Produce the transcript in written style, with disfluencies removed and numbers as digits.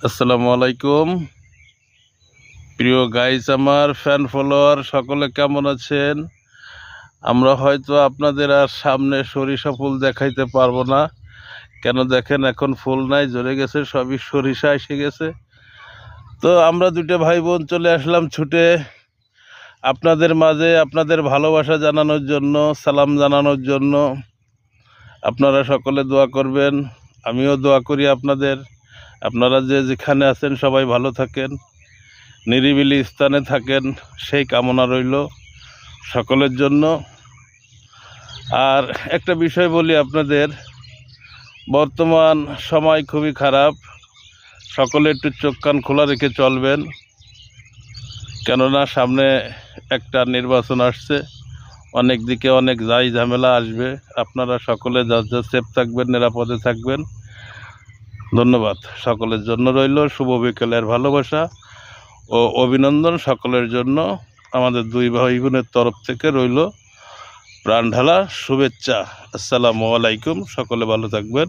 আসসালামু আলাইকুম প্রিয় গাইস, আমার ফ্যান ফলোয়ার সকলে কেমন আছেন? আমরা হয়তো আপনাদের আর সামনে সরিষা ফুল দেখাইতে পারবো না, কেন দেখেন এখন ফুল নাই, ঝরে গেছে, সবই সরিষা এসে গেছে। তো আমরা দুটো ভাই বোন চলে আসলাম ছুটে আপনাদের মাঝে, আপনাদের ভালোবাসা জানানোর জন্য, সালাম জানানোর জন্য। আপনারা সকলে দোয়া করবেন, আমিও দোয়া করি আপনারা যে যেখানে আছেন সবাই ভালো থাকেন, নিরিবিলি স্থানে থাকেন, সেই কামনা রইল সকলের জন্য। আর একটা বিষয় বলি আপনাদের, বর্তমান সময় খুবই খারাপ, সকলে একটু চোখ কান খোলা রেখে চলবেন, কেননা সামনে একটা নির্বাচন আসছে, অনেক দিকে অনেক যাই ঝামেলা আসবে। আপনারা সকলে যা যা সেফ থাকবেন, নিরাপদে থাকবেন। ধন্যবাদ সকলের জন্য রইল শুভ বিকেলের ভালোবাসা ও অভিনন্দন। সকলের জন্য আমাদের দুই ভাই বোনের তরফ থেকে রইল প্রাণ ঢালা শুভেচ্ছা। আসসালামু আলাইকুম, সকলে ভালো থাকবেন।